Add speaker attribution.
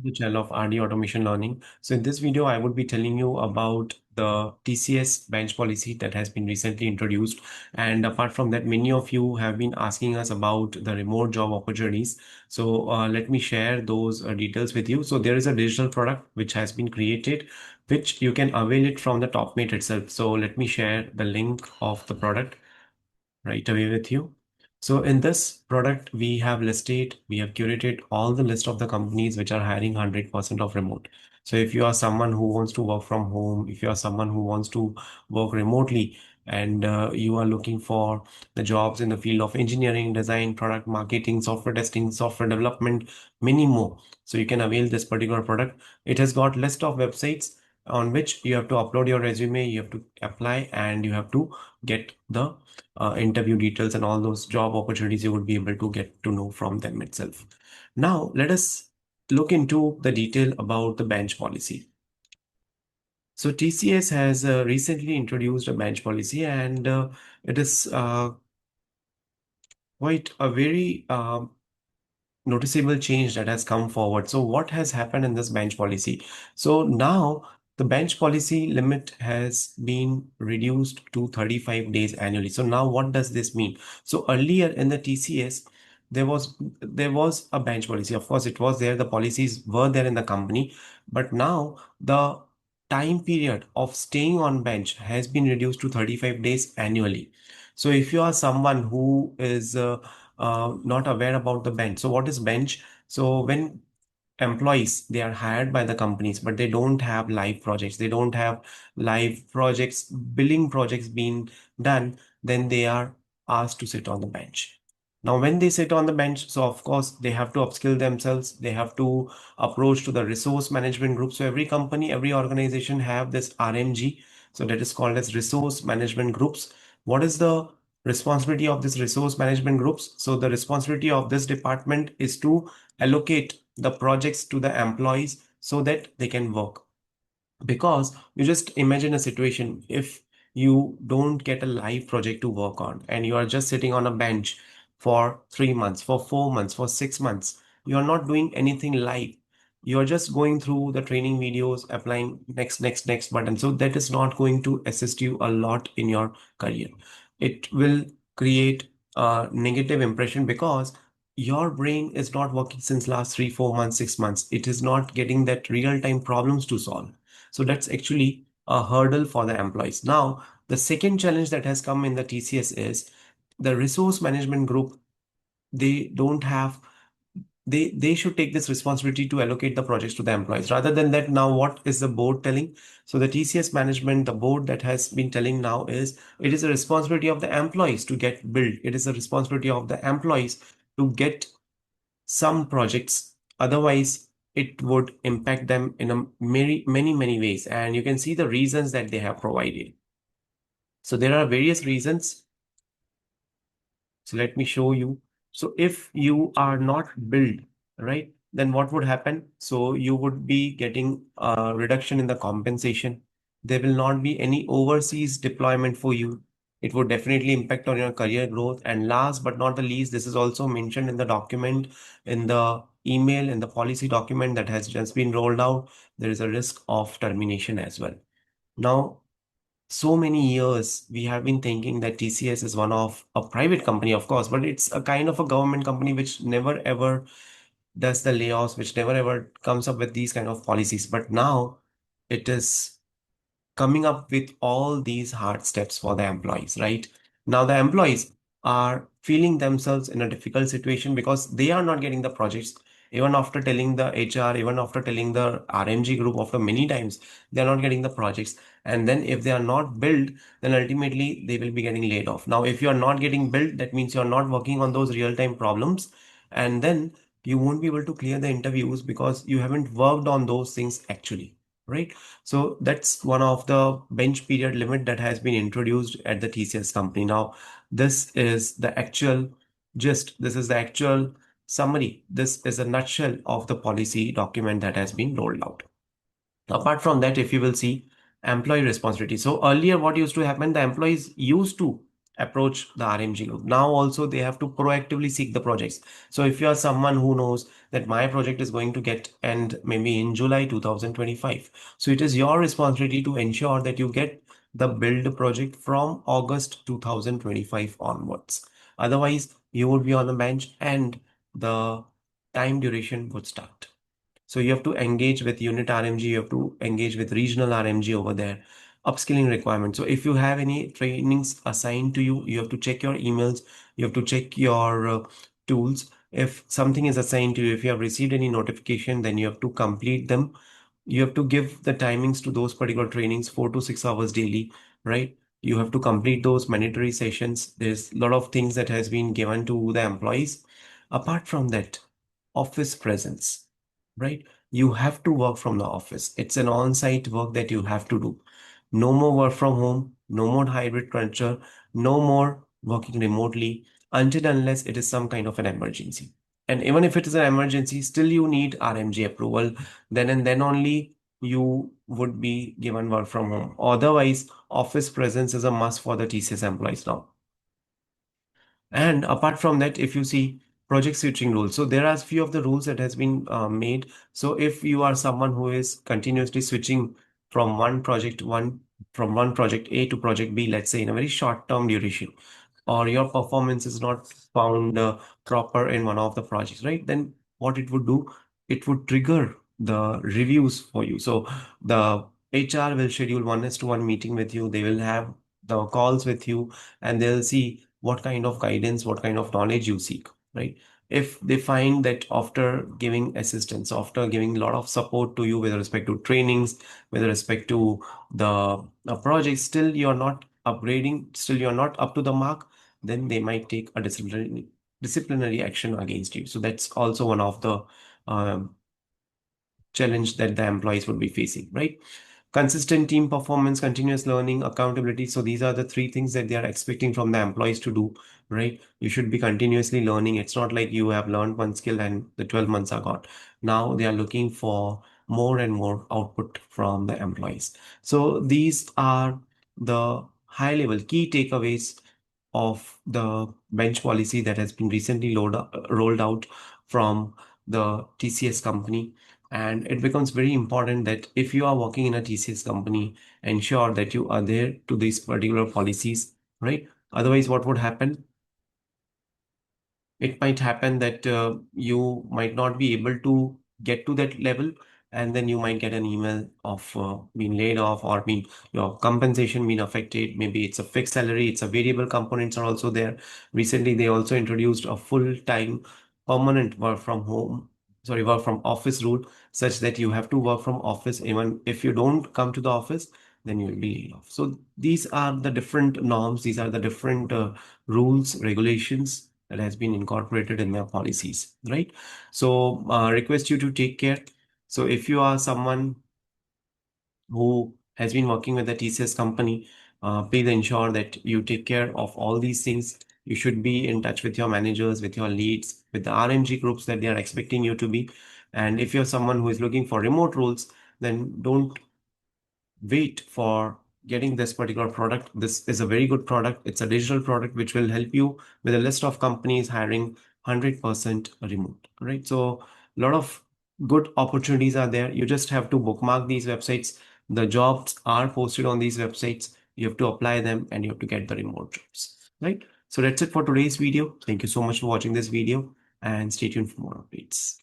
Speaker 1: The channel of RD Automation Learning. So in this video, I would be telling you about the TCS bench policy that has been recently introduced. And apart from that, many of you have been asking us about the remote job opportunities. So let me share those details with you. So there is a digital product which has been created, which you can avail it from the TopMate itself. So let me share the link of the product right away with you. So in this product, we have curated all the list of the companies which are hiring 100% of remote. So if you are someone who wants to work from home, if you are someone who wants to work remotely, and you are looking for the jobs in the field of engineering, design, product marketing, software testing, software development, many more. So you can avail this particular product. It has got list of websites on which you have to upload your resume, you have to apply, and you have to get the interview details and all those job opportunities you would be able to get to know from them itself. Now, let us look into the detail about the bench policy. So TCS has recently introduced a bench policy, and it is quite a very noticeable change that has come forward. So what has happened in this bench policy? So now the bench policy limit has been reduced to 35 days annually. So now what does this mean? So earlier in the TCS, there was a bench policy. Of course, it was there. The policies were there in the company, but now the time period of staying on bench has been reduced to 35 days annually. So if you are someone who is not aware about the bench. So what is bench? So when employees, they are hired by the companies, but they don't have live projects, they don't have live projects, billing projects being done, then they are asked to sit on the bench. Now when they sit on the bench, so of course they have to upskill themselves, they have to approach to the resource management group. So every company, every organization have this RMG, so that is called as resource management groups. What is the responsibility of this resource management groups? So the responsibility of this department is to allocate the projects to the employees so that they can work. Because you just imagine a situation, if you don't get a live project to work on and you are just sitting on a bench for 3 months, for 4 months, for 6 months, you are not doing anything live. You are just going through the training videos, applying next button. So that is not going to assist you a lot in your career. It will create a negative impression because your brain is not working since last 3 4 months 6 months. It is not getting that real time problems to solve. So that's actually a hurdle for the employees. Now, the second challenge that has come in the TCS is the resource management group. They don't have, they should take this responsibility to allocate the projects to the employees. Rather than that, now what is the board telling? So the TCS management, the board that has been telling now is it is a responsibility of the employees to get built. It is a responsibility of the employees to get some projects. Otherwise, it would impact them in a many ways. And you can see the reasons that they have provided. So there are various reasons. So let me show you. So if you are not billed, right, then what would happen? So you would be getting a reduction in the compensation. There will not be any overseas deployment for you. It would definitely impact on your career growth. And last but not the least, this is also mentioned in the document, in the email, in the policy document that has just been rolled out. There is a risk of termination as well. Now, so many years we have been thinking that TCS is one of a private company, of course, but it's a kind of a government company which never ever does the layoffs, which never ever comes up with these kind of policies. But now it is coming up with all these hard steps for the employees, right? Now the employees are feeling themselves in a difficult situation because they are not getting the projects. Even after telling the HR, even after telling the RMG group after many times, they are not getting the projects. And then if they are not billed, then ultimately they will be getting laid off. Now, if you are not getting billed, that means you are not working on those real-time problems. And then you won't be able to clear the interviews because you haven't worked on those things actually, right? So that's one of the bench period limit that has been introduced at the TCS company. Now, this is the actual gist. This is the actual summary. This is a nutshell of the policy document that has been rolled out. Apart from that, if you will see employee responsibility. So earlier, what used to happen, the employees used to approach the RMG group. Now also they have to proactively seek the projects. So if you are someone who knows that my project is going to get end maybe in July 2025, so it is your responsibility to ensure that you get the build project from August 2025 onwards. Otherwise, you would be on the bench and the time duration would start. So you have to engage with unit RMG, you have to engage with regional RMG over there, upskilling requirements. So if you have any trainings assigned to you, you have to check your emails, you have to check your tools. If something is assigned to you, if you have received any notification, then you have to complete them. You have to give the timings to those particular trainings, 4 to 6 hours daily, right? You have to complete those mandatory sessions. There's a lot of things that has been given to the employees. Apart from that, office presence, right? You have to work from the office. It's an on-site work that you have to do. No more work from home, no more hybrid culture, no more working remotely until unless it is some kind of an emergency. And even if it is an emergency, still you need RMG approval. Then and then only you would be given work from home. Otherwise, office presence is a must for the TCS employees now. And apart from that, if you see project switching rules, so there are few of the rules that has been made. So if you are someone who is continuously switching from one project A to project B, let's say in a very short term duration, or your performance is not found proper in one of the projects, right? Then what it would do, it would trigger the reviews for you. So the HR will schedule 1:1 meeting with you. They will have the calls with you and they'll see what kind of guidance, what kind of knowledge you seek, right? If they find that after giving assistance, after giving a lot of support to you with respect to trainings, with respect to the project, still you're not upgrading, still you're not up to the mark, then they might take a disciplinary action against you. So that's also one of the um, challenge that the employees would be facing, right? Consistent team performance, continuous learning, accountability. So these are the three things that they are expecting from the employees to do, right? You should be continuously learning. It's not like you have learned one skill and the 12 months are gone. Now they are looking for more and more output from the employees. So these are the high level key takeaways of the bench policy that has been recently rolled out from the TCS company. And it becomes very important that if you are working in a TCS company, ensure that you adhere to these particular policies, right? Otherwise, what would happen? It might happen that you might not be able to get to that level, and then you might get an email of being laid off or being your compensation being affected. Maybe it's a fixed salary, it's a variable components are also there. Recently they also introduced a full-time permanent work from home, sorry, work from office rule, such that you have to work from office. Even if you don't come to the office, then you will be laid off. So these are the different norms, these are the different rules, regulations that has been incorporated in their policies, right? So request you to take care. So if you are someone who has been working with the TCS company, please ensure that you take care of all these things. You should be in touch with your managers, with your leads, with the RMG groups that they are expecting you to be. And if you're someone who is looking for remote roles, then don't wait for getting this particular product. This is a very good product. It's a digital product which will help you with a list of companies hiring 100% remote, right? So a lot of good opportunities are there. You just have to bookmark these websites. The jobs are posted on these websites. You have to apply them and you have to get the remote jobs, right? So that's it for today's video. Thank you so much for watching this video and stay tuned for more updates.